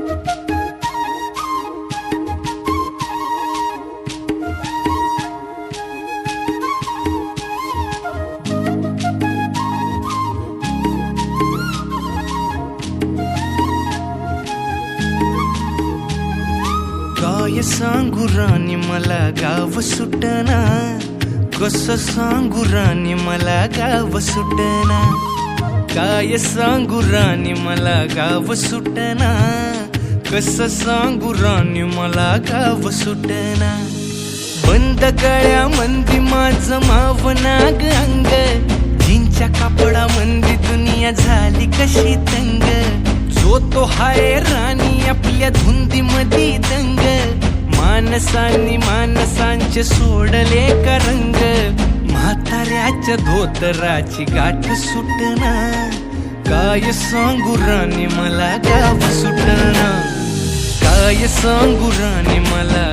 काय सांगू राणी मला गाव सुटना, कसं सांगू राणी मला गाव सुटना. काय सांगू राणी मला गाव सुटना, कसं सांगू राणी मला गाव सुटना. बंद गळ्यामंदी माझं मावनाग अंग, जीनच्या कापडामंदी दुनिया झाली कशी तंग. जो तो हाय राणी आपल्या धुंदीमधी दंग, माणसांनी माणसांचे सोडले का रंग. म्हाताऱ्याच्या धोतराची गाठ सुटना, काय सांगू राणी मला गाव सुटना. काय सांगू राणी मला